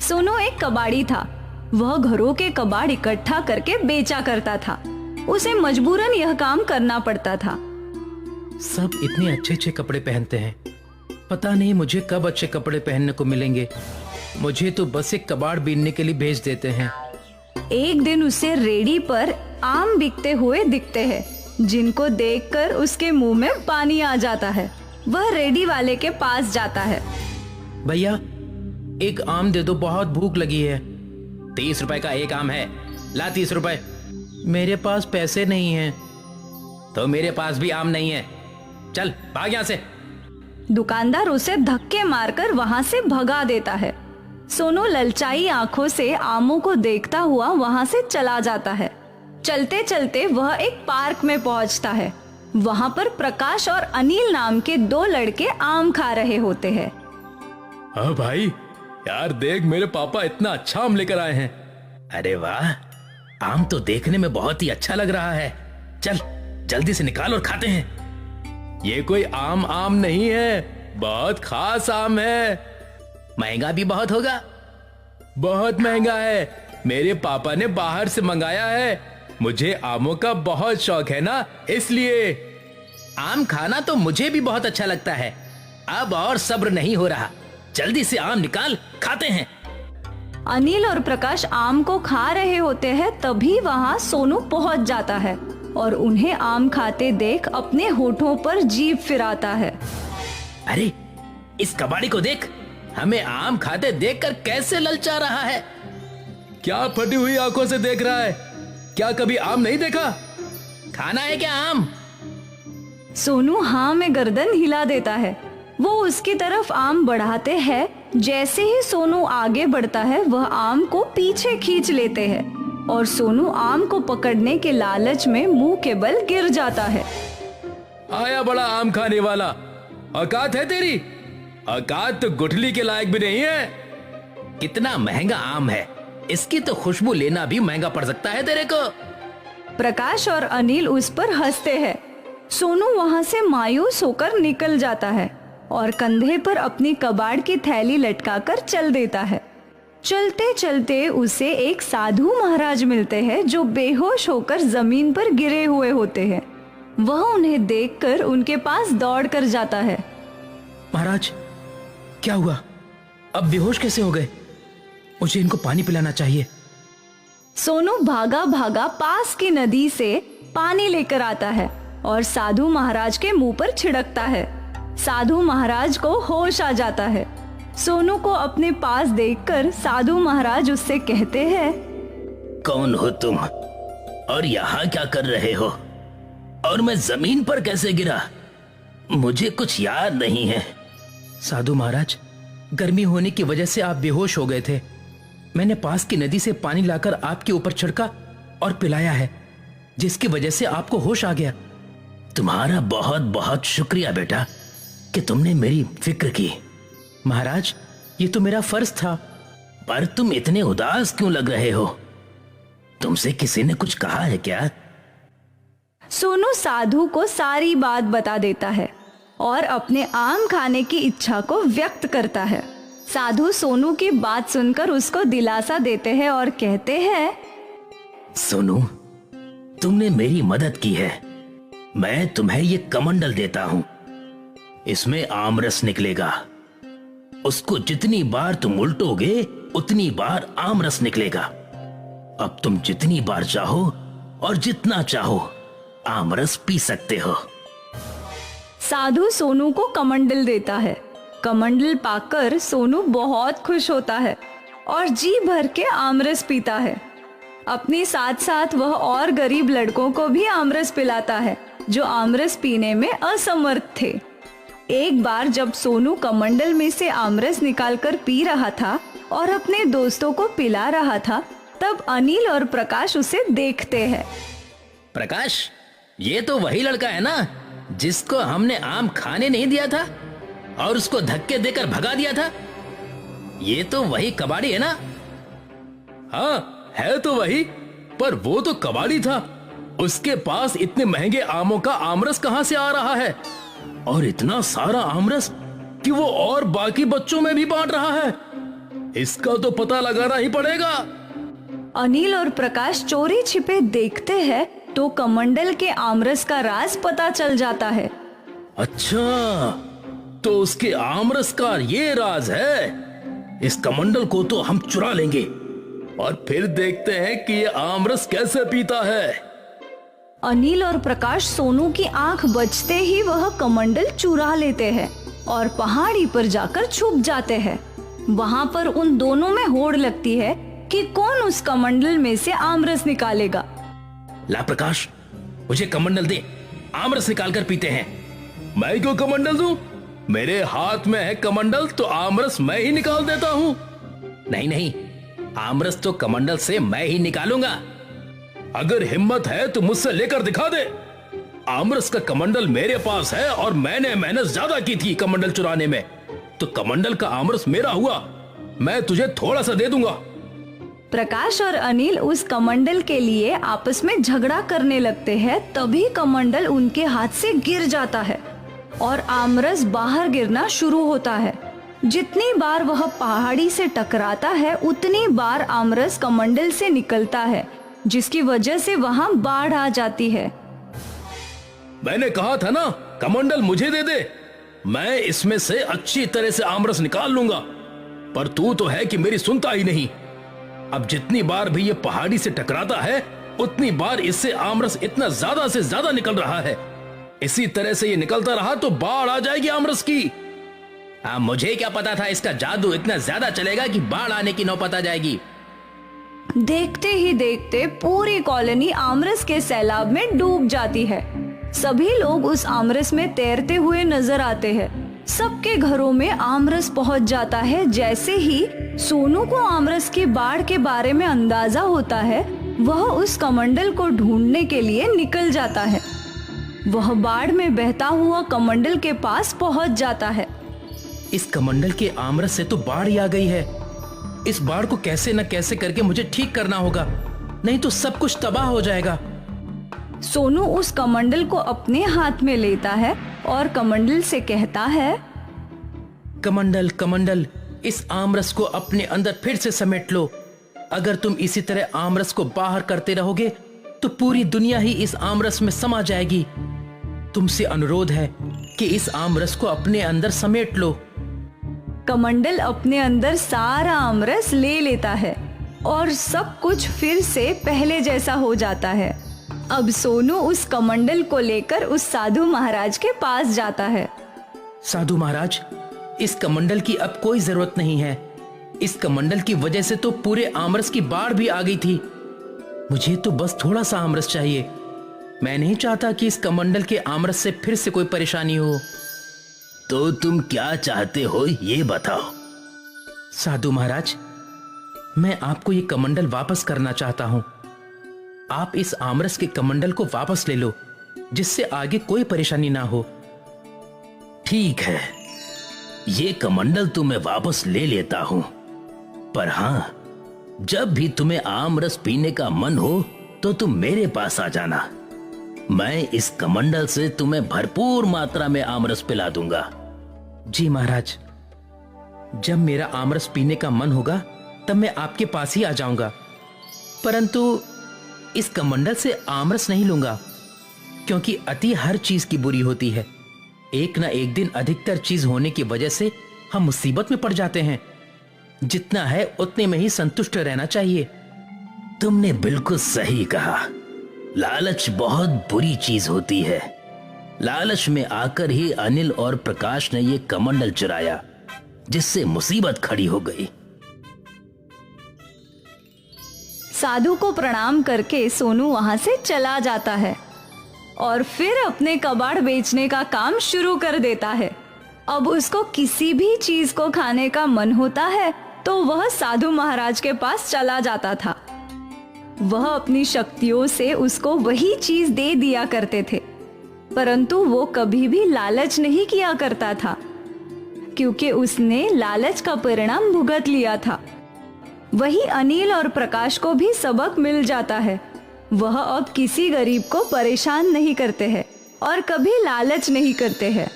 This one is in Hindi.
सोनू एक कबाड़ी था। वह घरों के कबाड़ इकट्ठा करके बेचा करता था। उसे मजबूरन यह काम करना पड़ता था। सब इतने अच्छे अच्छे कपड़े पहनते हैं, पता नहीं मुझे कब अच्छे कपड़े पहनने को मिलेंगे। मुझे तो बस एक कबाड़ बीनने के लिए भेज देते हैं। एक दिन उसे रेडी पर आम बिकते हुए दिखते हैं, जिनको देखकर उसके मुंह में पानी आ जाता है। वह रेडी वाले के पास जाता है। भैया एक आम दे दो, बहुत भूख लगी है। 30 रुपए का एक आम है, ला 30 रुपए। मेरे पास पैसे नहीं हैं। तो मेरे पास भी आम नहीं है, चल भाग यहाँ से। दुकानदार उसे धक्के मारकर वहां से भगा देता है। सोनू ललचाई आंखों से आमों को देखता हुआ वहां से चला जाता है। चलते चलते वह एक पार्क में पहुंचता है। वहां पर प्रकाश और अनिल नाम के दो लड़के आम खा रहे होते हैं। हाँ भाई, यार देख मेरे पापा इतना अच्छा आम लेकर आए हैं। अरे वाह, आम तो देखने में बहुत ही अच्छा लग रहा है। चल जल्दी से निकाल और खाते हैं। ये कोई आम आम नहीं है, बहुत खास आम है। महंगा भी बहुत होगा। बहुत महंगा है, मेरे पापा ने बाहर से मंगाया है। मुझे आमों का बहुत शौक है ना, इसलिए। आम खाना तो मुझे भी बहुत अच्छा लगता है। अब और सब्र नहीं हो रहा, जल्दी से आम निकाल, खाते हैं। अनिल और प्रकाश आम को खा रहे होते हैं, तभी वहां सोनू पहुंच जाता है और उन्हें आम खाते देख अपने होठों पर जीभ फिराता है। अरे इस कबाड़ी को देख, हमें आम खाते देखकर कैसे ललचा रहा है। क्या फटी हुई आंखों से देख रहा है? क्या कभी आम नहीं देखा? खाना है क्या आम? सोनू हाँ में गर्दन हिला देता है। वो उसकी तरफ आम बढ़ाते हैं। जैसे ही सोनू आगे बढ़ता है, वह आम को पीछे खींच लेते हैं और सोनू आम को पकड़ने के लालच में मुंह के बल गिर जाता है। आया बड़ा आम खाने वाला, औकात है तेरी? औकात तो गुठली के लायक भी नहीं है। कितना महंगा आम है, इसकी तो खुशबू लेना भी महंगा पड़ सकता है तेरे को। प्रकाश और अनिल उस पर हंसते हैं। सोनू वहां से मायूस होकर निकल जाता है और कंधे पर अपनी कबाड़ की थैली लटकाकर चल देता है। चलते चलते उसे एक साधु महाराज मिलते हैं, जो बेहोश होकर जमीन पर गिरे हुए होते हैं। वह उन्हें देखकर उनके पास दौड़ कर जाता है। महाराज क्या हुआ? अब बेहोश कैसे हो गए? मुझे इनको पानी पिलाना चाहिए। सोनू भागा भागा पास की नदी से पानी लेकर आता है और साधु महाराज के मुंह पर छिड़कता है। साधु महाराज को होश आ जाता है। सोनू को अपने पास देखकर साधु महाराज उससे कहते हैं, कौन हो तुम और यहाँ क्या कर रहे हो? और मैं जमीन पर कैसे गिरा? मुझे कुछ याद नहीं है। साधु महाराज, गर्मी होने की वजह से आप बेहोश हो गए थे। मैंने पास की नदी से पानी लाकर आपके ऊपर छिड़का और पिलाया है, जिसकी वजह से आपको होश आ गया। तुम्हारा बहुत बहुत शुक्रिया बेटा कि तुमने मेरी फिक्र की। महाराज, ये तो मेरा फर्ज था। पर तुम इतने उदास क्यों लग रहे हो? तुमसे किसी ने कुछ कहा है क्या? सोनू साधु को सारी बात बता देता है और अपने आम खाने की इच्छा को व्यक्त करता है। साधु सोनू की बात सुनकर उसको दिलासा देते हैं और कहते हैं, सोनू, तुमने मेरी मदद की है। मैं तुम्हें ये कमंडल देता हूं, इसमें आमरस निकलेगा। उसको जितनी बार तुम उल्टोगे उतनी बार आमरस निकलेगा। अब तुम जितनी बार चाहो और जितना चाहो आमरस पी सकते हो। साधु सोनू को कमंडल देता है। कमंडल पाकर सोनू बहुत खुश होता है और जी भर के आमरस पीता है। अपने साथ साथ वह और गरीब लड़कों को भी आमरस पिलाता है, जो आमरस पीने में असमर्थ थे। एक बार जब सोनू कमंडल में से आमरस निकालकर पी रहा था और अपने दोस्तों को पिला रहा था, तब अनिल और प्रकाश उसे देखते हैं। प्रकाश, ये तो वही लड़का है ना जिसको हमने आम खाने नहीं दिया था और उसको धक्के देकर भगा दिया था? ये तो वही कबाड़ी है ना? हाँ, है तो वही, पर वो तो कबाड़ी था। उसके पास इतने महंगे आमों का आमरस कहां से आ रहा है? और इतना सारा आमरस कि वो और बाकी बच्चों में भी बांट रहा है। इसका तो पता लगाना ही पड़ेगा। अनिल और प्रकाश चोरी छिपे देखते हैं तो कमंडल के आमरस का राज पता चल जाता है। अच्छा, तो उसके आमरस का ये राज है। इस कमंडल को तो हम चुरा लेंगे और फिर देखते हैं कि ये आमरस कैसे पीता है। अनिल और प्रकाश सोनू की आंख बचते ही वह कमंडल चुरा लेते हैं और पहाड़ी पर जाकर छुप जाते हैं। वहाँ पर उन दोनों में होड़ लगती है कि कौन उस कमंडल में से आमरस निकालेगा। ला प्रकाश, मुझे कमंडल दे, आमरस निकाल कर पीते हैं। मैं क्यों कमंडल दूं? मेरे हाथ में है कमंडल, तो आमरस मैं ही निकाल देता हूँ। नहीं नहीं, आमरस तो कमंडल से मैं ही निकालूंगा। अगर हिम्मत है तो मुझसे लेकर दिखा दे। आमरस का कमंडल मेरे पास है और मैंने मेहनत ज्यादा की थी कमंडल चुराने में, तो कमंडल का आमरस मेरा हुआ। मैं तुझे थोड़ा सा दे दूंगा। प्रकाश और अनिल उस कमंडल के लिए आपस में झगड़ा करने लगते हैं। तभी कमंडल उनके हाथ से गिर जाता है और आमरस बाहर गिरना शुरू होता है। जितनी बार वह पहाड़ी से टकराता है उतनी बार आमरस कमंडल से निकलता है, जिसकी वजह से वहाँ बाढ़ आ जाती है। मैंने कहा था ना, कमंडल मुझे दे दे, मैं इसमें से अच्छी तरह से आमरस निकाल लूंगा। पर तू तो है कि मेरी सुनता ही नहीं। अब जितनी बार भी ये पहाड़ी से टकराता है उतनी बार इससे आमरस इतना ज्यादा से ज्यादा निकल रहा है। इसी तरह से ये निकलता रहा तो बाढ़ आ जाएगी आमरस की। मुझे क्या पता था इसका जादू इतना ज्यादा चलेगा कि बाढ़ आने की नौबत आ जाएगी। देखते ही देखते पूरी कॉलोनी आमरस के सैलाब में डूब जाती है। सभी लोग उस आमरस में तैरते हुए नजर आते हैं। सबके घरों में आमरस पहुंच जाता है। जैसे ही सोनू को आमरस की बाढ़ के बारे में अंदाजा होता है, वह उस कमंडल को ढूंढने के लिए निकल जाता है। वह बाढ़ में बहता हुआ कमंडल के पास पहुंच जाता है। इस कमंडल के आमरस से तो बाढ़ ही आ गई है। इस बाढ़ को कैसे न कैसे करके मुझे ठीक करना होगा, नहीं तो सब कुछ तबाह हो जाएगा। सोनू उस कमंडल को अपने हाथ में लेता है और कमंडल से कहता है, कमंडल कमंडल, इस आमरस को अपने अंदर फिर से समेट लो। अगर तुम इसी तरह आमरस को बाहर करते रहोगे तो पूरी दुनिया ही इस आमरस में समा जाएगी। तुमसे अनुरोध है कि इस आमरस को अपने अंदर समेट लो। कमंडल अपने अंदर सारा आमरस ले लेता है और सब कुछ फिर से पहले जैसा हो जाता है। अब सोनू उस कमंडल को लेकर उस साधु महाराज के पास जाता है। साधु महाराज, इस कमंडल की अब कोई जरूरत नहीं है। इस कमंडल की वजह से तो पूरे आमरस की बाढ़ भी आ गई थी। मुझे तो बस थोड़ा सा आमरस चाहिए। मैं नहीं चाहता कि इस कमंडल के आमरस से फिर से कोई परेशानी हो। तो तुम क्या चाहते हो ये बताओ। साधु महाराज, मैं आपको ये कमंडल वापस करना चाहता हूं। आप इस आमरस के कमंडल को वापस ले लो, जिससे आगे कोई परेशानी ना हो। ठीक है, ये कमंडल तो मैं वापस ले लेता हूं, पर हां, जब भी तुम्हें आमरस पीने का मन हो तो तुम मेरे पास आ जाना। मैं इस कमंडल से तुम्हें भरपूर मात्रा में आमरस पिला दूंगा। जी महाराज, जब मेरा आमरस पीने का मन होगा तब मैं आपके पास ही आ जाऊंगा, परंतु इस कमंडल से आमरस नहीं लूंगा, क्योंकि अति हर चीज की बुरी होती है। एक ना एक दिन अधिकतर चीज होने की वजह से हम मुसीबत में पड़ जाते हैं। जितना है उतने में ही संतुष्ट रहना चाहिए। तुमने बिल्कुल सही कहा। लालच बहुत बुरी चीज होती है। लालच में आकर ही अनिल और प्रकाश ने ये कमंडल चुराया, जिससे मुसीबत खड़ी हो गई। साधु को प्रणाम करके सोनू वहां से चला जाता है और फिर अपने कबाड़ बेचने का काम शुरू कर देता है। अब उसको किसी भी चीज को खाने का मन होता है तो वह साधु महाराज के पास चला जाता था। वह अपनी शक्तियों से उसको वही चीज दे दिया करते थे, परंतु वो कभी भी लालच नहीं किया करता था, क्योंकि उसने लालच का परिणाम भुगत लिया था। वही अनिल और प्रकाश को भी सबक मिल जाता है। वह अब किसी गरीब को परेशान नहीं करते हैं और कभी लालच नहीं करते हैं।